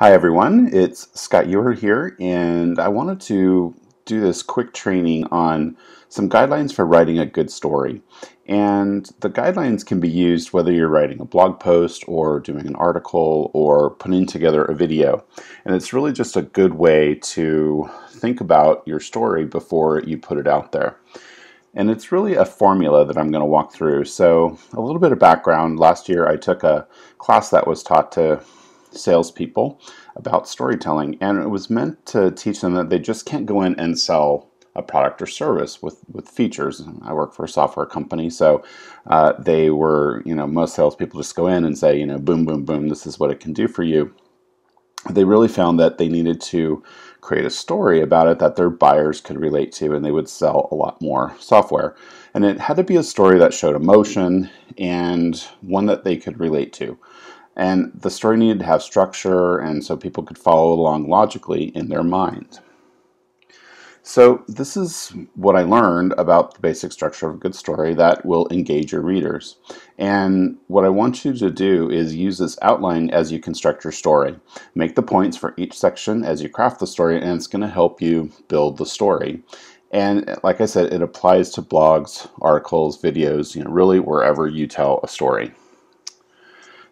Hi everyone, it's Scott Ewer here, and I wanted to do this quick training on some guidelines for writing a good story. And the guidelines can be used whether you're writing a blog post or doing an article or putting together a video. And it's really just a good way to think about your story before you put it out there. And it's really a formula that I'm going to walk through. So a little bit of background. Last year I took a class that was taught to salespeople about storytelling, and it was meant to teach them that they just can't go in and sell a product or service with features. I work for a software company, so they were, most salespeople just go in and say, boom, boom, boom, this is what it can do for you. They really found that they needed to create a story about it that their buyers could relate to, and they would sell a lot more software. And it had to be a story that showed emotion and one that they could relate to. And the story needed to have structure, and so people could follow along logically in their mind. So this is what I learned about the basic structure of a good story that will engage your readers. And what I want you to do is use this outline as you construct your story. Make the points for each section as you craft the story, and it's going to help you build the story. And like I said, it applies to blogs, articles, videos, really wherever you tell a story.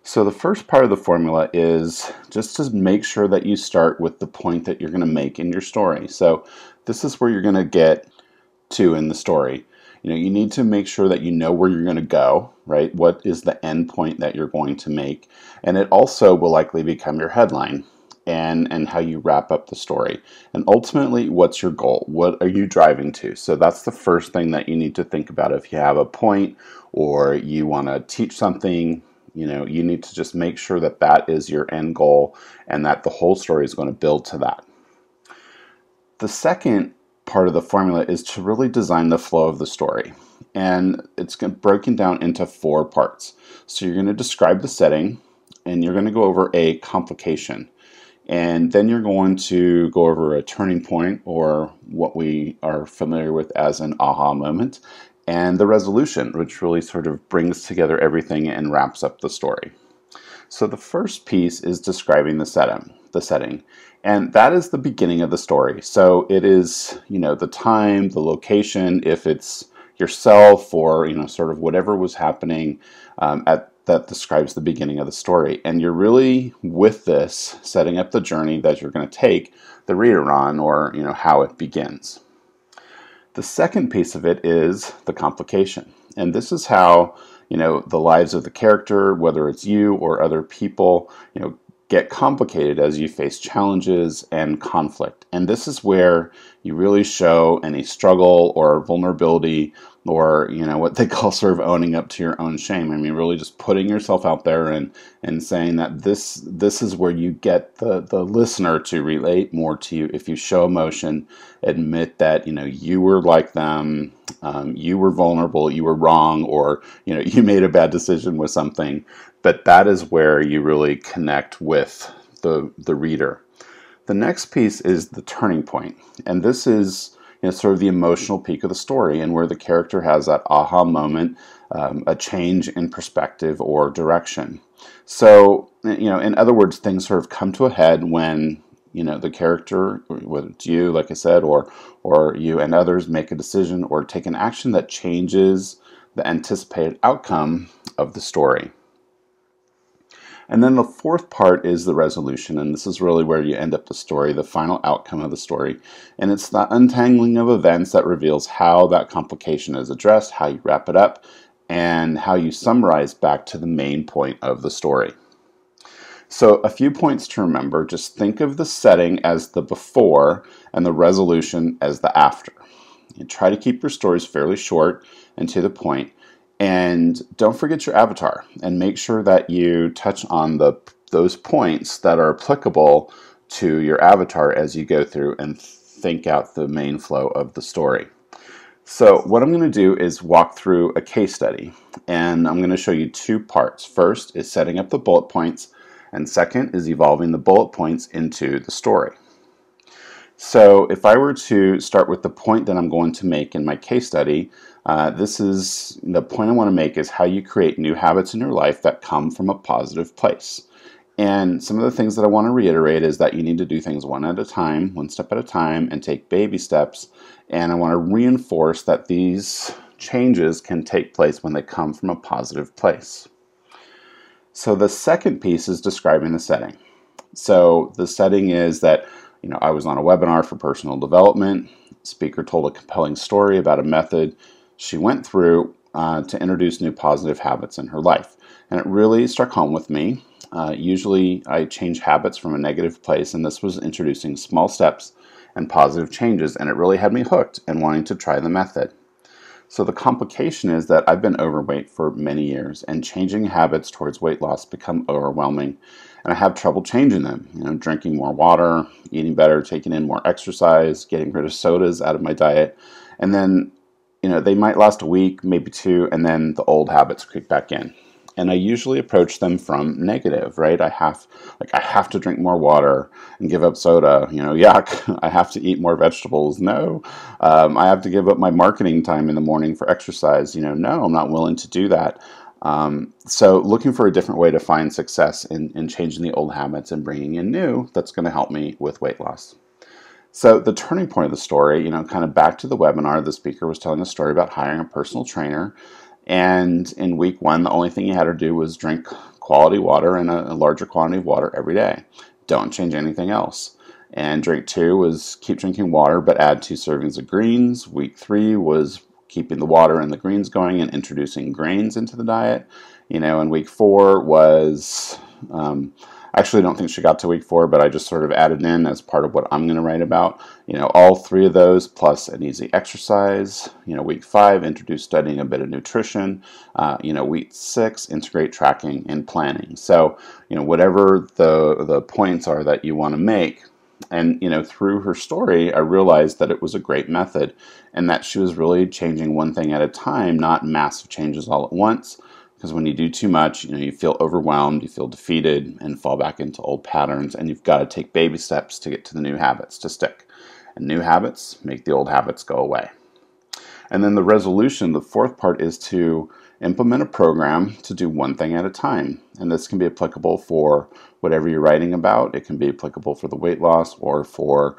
So the first part of the formula is just to make sure that you start with the point that you're going to make in your story. So this is where you're going to get to in the story. You need to make sure that you know where you're going to go, right? What is the end point that you're going to make? And it also will likely become your headline and how you wrap up the story. And ultimately, what's your goal? What are you driving to? So that's the first thing that you need to think about. If you have a point or you want to teach something, you need to just make sure that that is your end goal and that the whole story is going to build to that. The second part of the formula is to really design the flow of the story. And it's broken down into 4 parts. So you're going to describe the setting, and you're going to go over a complication. And then you're going to go over a turning point, or what we are familiar with as an aha moment, and the resolution, which really sort of brings together everything and wraps up the story. So the first piece is describing the setting. And that is the beginning of the story. So it is, the time, the location, if it's yourself or, sort of whatever was happening that describes the beginning of the story. And you're really, with this, setting up the journey that you're going to take the reader on, or, how it begins. The second piece of it is the complication. And this is how, the lives of the character, whether it's you or other people, get complicated as you face challenges and conflict. And this is where you really show any struggle or vulnerability, or what they call sort of owning up to your own shame. I mean, really just putting yourself out there and saying that this is where you get the listener to relate more to you. If you show emotion, admit that you were like them, you were vulnerable, you were wrong, or you made a bad decision with something. But that is where you really connect with the reader. The next piece is the turning point, and this is sort of the emotional peak of the story, and where the character has that aha moment, a change in perspective or direction. So, in other words, things sort of come to a head when the character, whether it's you, like I said, or you and others make a decision or take an action that changes the anticipated outcome of the story. And then the fourth part is the resolution, and this is really where you end up the story, the final outcome of the story. And it's the untangling of events that reveals how that complication is addressed, how you wrap it up, and how you summarize back to the main point of the story. So a few points to remember: just think of the setting as the before and the resolution as the after. You try to keep your stories fairly short and to the point. And don't forget your avatar, and make sure that you touch on those points that are applicable to your avatar as you go through and think out the main flow of the story. So what I'm going to do is walk through a case study, and I'm going to show you 2 parts. First is setting up the bullet points, and second is evolving the bullet points into the story. So if I were to start with the point that I'm going to make in my case study, this is the point I want to make is how you create new habits in your life that come from a positive place. And some of the things that I want to reiterate is that you need to do things one at a time, one step at a time, and take baby steps. And I want to reinforce that these changes can take place when they come from a positive place. So the second piece is describing the setting. So the setting is that, I was on a webinar for personal development. Speaker told a compelling story about a method she went through to introduce new positive habits in her life. And it really struck home with me. Usually I change habits from a negative place, and this was introducing small steps and positive changes, and it really had me hooked and wanting to try the method. So the complication is that I've been overweight for many years, and changing habits towards weight loss become overwhelming, and I have trouble changing them. Drinking more water, eating better, taking in more exercise, getting rid of sodas out of my diet, and then, they might last a week, maybe two, and then the old habits creep back in. And I usually approach them from negative, right? I have to drink more water and give up soda. Yuck. I have to eat more vegetables. No. I have to give up my marketing time in the morning for exercise. No, I'm not willing to do that. So looking for a different way to find success in changing the old habits and bringing in new that's going to help me with weight loss. So the turning point of the story, kind of back to the webinar, the speaker was telling a story about hiring a personal trainer. And in week 1, the only thing you had to do was drink quality water and a larger quantity of water every day. Don't change anything else. And drink 2 was keep drinking water, but add 2 servings of greens. Week 3 was keeping the water and the greens going and introducing grains into the diet. And week 4 was, actually, I don't think she got to week 4, but I just sort of added in as part of what I'm going to write about. All 3 of those plus an easy exercise. Week 5, introduce studying a bit of nutrition. Week 6, integrate tracking and planning. So, whatever the points are that you want to make. And, through her story, I realized that it was a great method and that she was really changing one thing at a time, not massive changes all at once. Because when you do too much, you feel overwhelmed, you feel defeated, and fall back into old patterns, and you've got to take baby steps to get to the new habits to stick. And new habits make the old habits go away. And then the resolution, the fourth part, is to implement a program to do one thing at a time. And this can be applicable for whatever you're writing about. It can be applicable for the weight loss or for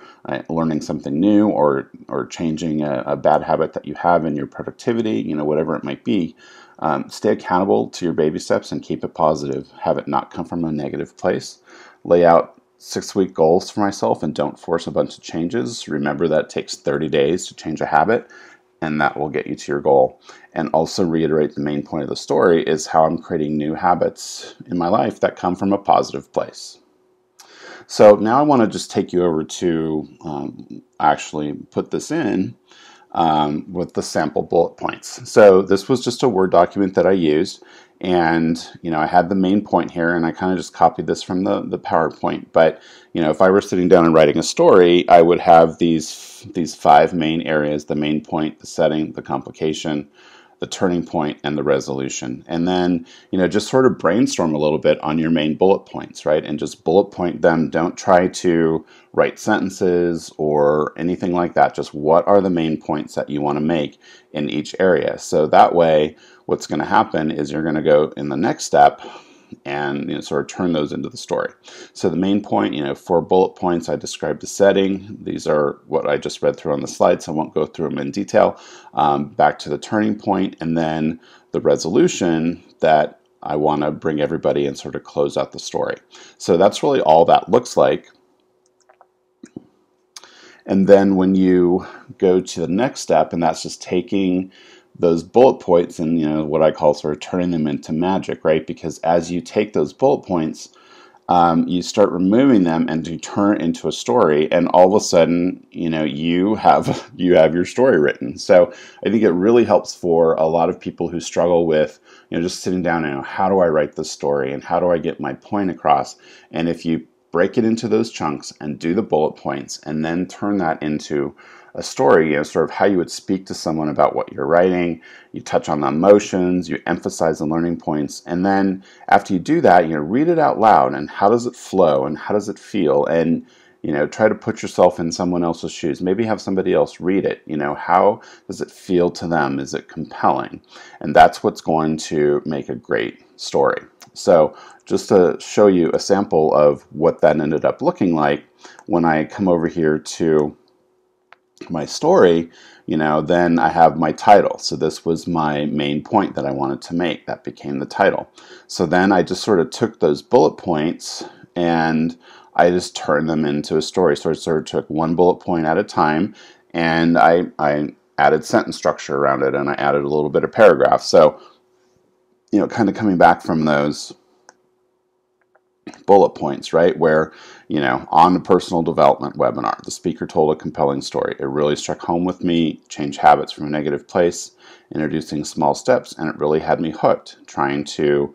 learning something new or changing a bad habit that you have in your productivity, whatever it might be. Stay accountable to your baby steps and keep it positive. Have it not come from a negative place. Lay out 6-week goals for myself and don't force a bunch of changes. Remember that it takes 30 days to change a habit, and that will get you to your goal. And also reiterate the main point of the story is how I'm creating new habits in my life that come from a positive place. So now I want to just take you over to actually put this in with the sample bullet points. So this was just a Word document that I used, and I had the main point here, and I kind of just copied this from the PowerPoint. But if I were sitting down and writing a story, I would have these 5 main areas: the main point, the setting, the complication, the turning point, and the resolution. And then, just sort of brainstorm a little bit on your main bullet points, right? And just bullet point them. Don't try to write sentences or anything like that. Just what are the main points that you want to make in each area? So that way, what's going to happen is you're going to go in the next step and sort of turn those into the story. So the main point, 4 bullet points. I described the setting. These are what I just read through on the slide, so I won't go through them in detail. Back to the turning point, and then the resolution that I want to bring everybody and sort of close out the story. So that's really all that looks like. And then when you go to the next step, and that's just taking those bullet points and what I call sort of turning them into magic, right? Because as you take those bullet points, you start removing them and you turn it into a story, and all of a sudden, you have your story written. So I think it really helps for a lot of people who struggle with just sitting down and how do I write this story and how do I get my point across? And if you break it into those chunks and do the bullet points and then turn that into a story, sort of how you would speak to someone about what you're writing. You touch on the emotions, you emphasize the learning points, and then after you do that, read it out loud and how does it flow and how does it feel? And Try to put yourself in someone else's shoes. Maybe have somebody else read it. How does it feel to them? Is it compelling? And that's what's going to make a great story. So just to show you a sample of what that ended up looking like, when I come over here to my story, then I have my title. So this was my main point that I wanted to make. That became the title. So then I just sort of took those bullet points and I just turned them into a story. So I sort of took one bullet point at a time, and I added sentence structure around it, and I added a little bit of paragraph. So, kind of coming back from those bullet points, right? Where, on the personal development webinar, the speaker told a compelling story. It really struck home with me, changed habits from a negative place, introducing small steps, and it really had me hooked, trying to,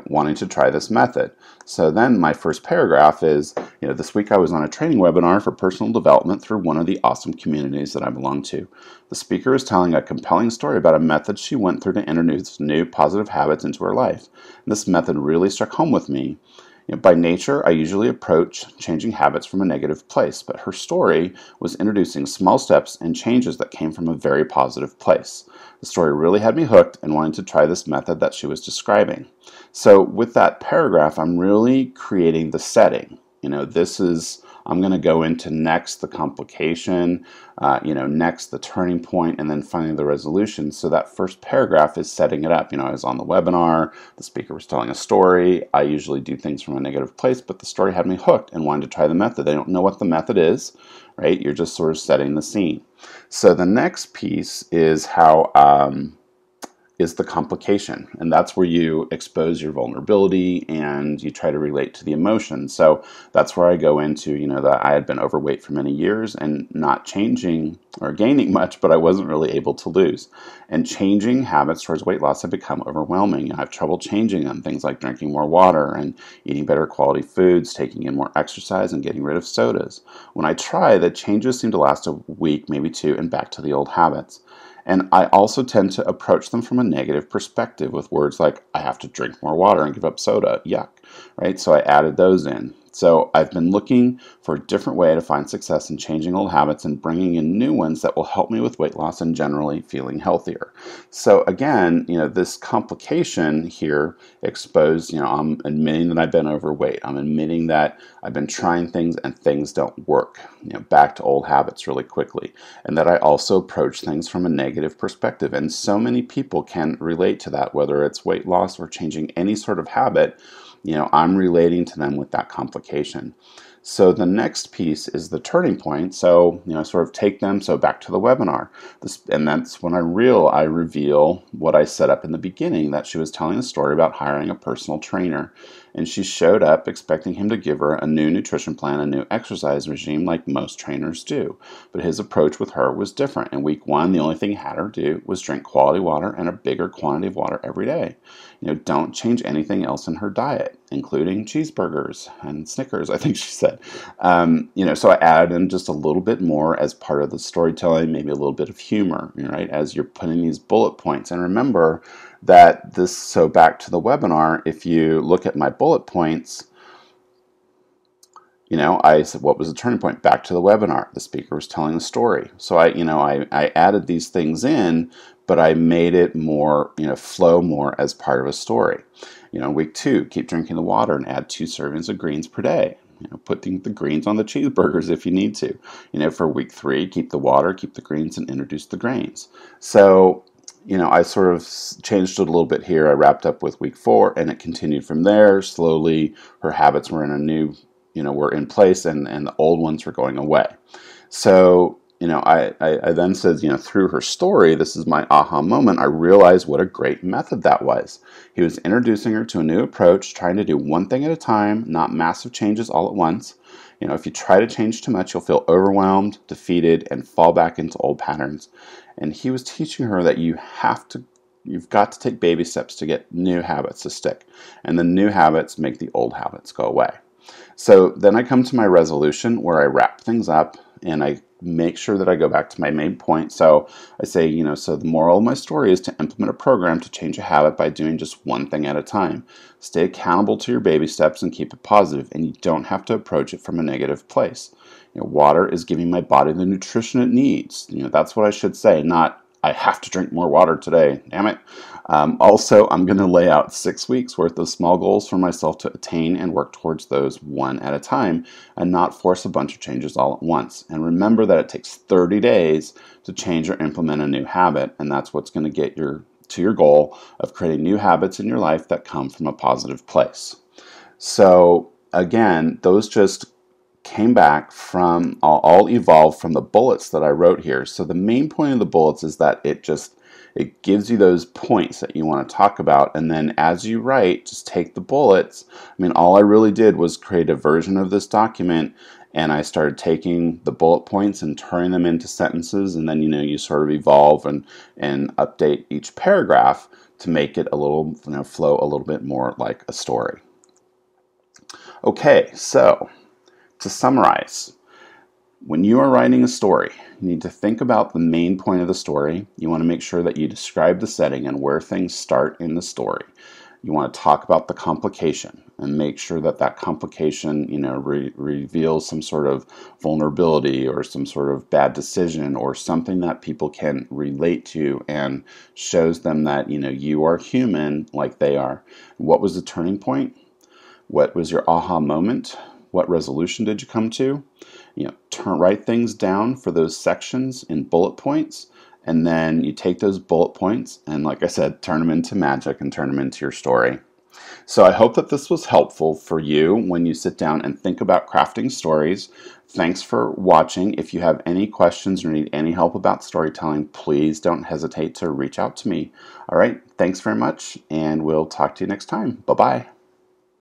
wanting to try this method. So then my first paragraph is, this week I was on a training webinar for personal development through one of the awesome communities that I belong to. The speaker is telling a compelling story about a method she went through to introduce new positive habits into her life. And this method really struck home with me. By nature, I usually approach changing habits from a negative place, but her story was introducing small steps and changes that came from a very positive place. The story really had me hooked and wanting to try this method that she was describing. So with that paragraph, I'm really creating the setting. I'm going to go into next the complication, next the turning point, and then finally the resolution. So that first paragraph is setting it up. I was on the webinar, the speaker was telling a story. I usually do things from a negative place, but the story had me hooked and wanted to try the method. They don't know what the method is, right? You're just sort of setting the scene. So the next piece is is the complication, and that's where you expose your vulnerability and you try to relate to the emotion. So that's where I go into, that I had been overweight for many years and not changing or gaining much, but I wasn't really able to lose. And changing habits towards weight loss have become overwhelming. I have trouble changing them, things like drinking more water and eating better quality foods, taking in more exercise, and getting rid of sodas. When I try, the changes seem to last a week, maybe two, and back to the old habits. And I also tend to approach them from a negative perspective with words like, I have to drink more water and give up soda, yuck, right? So I added those in. So I've been looking for a different way to find success in changing old habits and bringing in new ones that will help me with weight loss and generally feeling healthier. So again, this complication here exposed, I'm admitting that I've been overweight. I'm admitting that I've been trying things and things don't work, back to old habits really quickly. And that I also approach things from a negative perspective. And so many people can relate to that, whether it's weight loss or changing any sort of habit. I'm relating to them with that complication. So the next piece is the turning point. So, sort of take them, so back to the webinar. And that's when I reveal what I set up in the beginning, that she was telling a story about hiring a personal trainer. And she showed up expecting him to give her a new nutrition plan, a new exercise regime like most trainers do. But his approach with her was different. In week one, the only thing he had her do was drink quality water and a bigger quantity of water every day. Don't change anything else in her diet, including cheeseburgers and Snickers, I think she said. So I added in just a little bit more as part of the storytelling, maybe a little bit of humor, right, as you're putting these bullet points. And remember that so back to the webinar, if you look at my bullet points, I said, what was the turning point? Back to the webinar. The speaker was telling a story. So I added these things in, but I made it more, flow more as part of a story. Week two, keep drinking the water and add 2 servings of greens per day. Putting the greens on the cheeseburgers if you need to. For week 3, keep the water, keep the greens, and introduce the grains. So, I sort of changed it a little bit here. I wrapped up with week 4, and it continued from there. Slowly, her habits were in a new, were in place, and the old ones were going away. So, I then said, through her story, this is my aha moment, I realized what a great method that was. He was introducing her to a new approach, trying to do one thing at a time, not massive changes all at once. If you try to change too much, you'll feel overwhelmed, defeated, and fall back into old patterns. And he was teaching her that you've got to take baby steps to get new habits to stick. And the new habits make the old habits go away. So then I come to my resolution where I wrap things up and I make sure that I go back to my main point. So I say, so the moral of my story is to implement a program to change a habit by doing just one thing at a time. Stay accountable to your baby steps and keep it positive, and you don't have to approach it from a negative place. Water is giving my body the nutrition it needs. That's what I should say, not I have to drink more water today. Damn it. Also, I'm going to lay out 6 weeks worth of small goals for myself to attain and work towards those one at a time and not force a bunch of changes all at once. And remember that it takes 30 days to change or implement a new habit, and that's what's going to get to your goal of creating new habits in your life that come from a positive place. So again, those just came back from, all evolved from the bullets that I wrote here. So the main point of the bullets is that it gives you those points that you want to talk about, and then as you write, just take the bullets. All I really did was create a version of this document, and I started taking the bullet points and turning them into sentences, and then you sort of evolve and update each paragraph to make it a little flow a little bit more like a story. Okay, so to summarize, when you are writing a story, you need to think about the main point of the story. You want to make sure that you describe the setting and where things start in the story. You want to talk about the complication and make sure that that complication, reveals some sort of vulnerability or some sort of bad decision or something that people can relate to and shows them that, you are human like they are. What was the turning point? What was your aha moment? What resolution did you come to? Write things down for those sections in bullet points, and then you take those bullet points and, like I said, turn them into magic and turn them into your story. So I hope that this was helpful for you when you sit down and think about crafting stories. Thanks for watching. If you have any questions or need any help about storytelling, please don't hesitate to reach out to me. All right, thanks very much, and we'll talk to you next time. Bye-bye.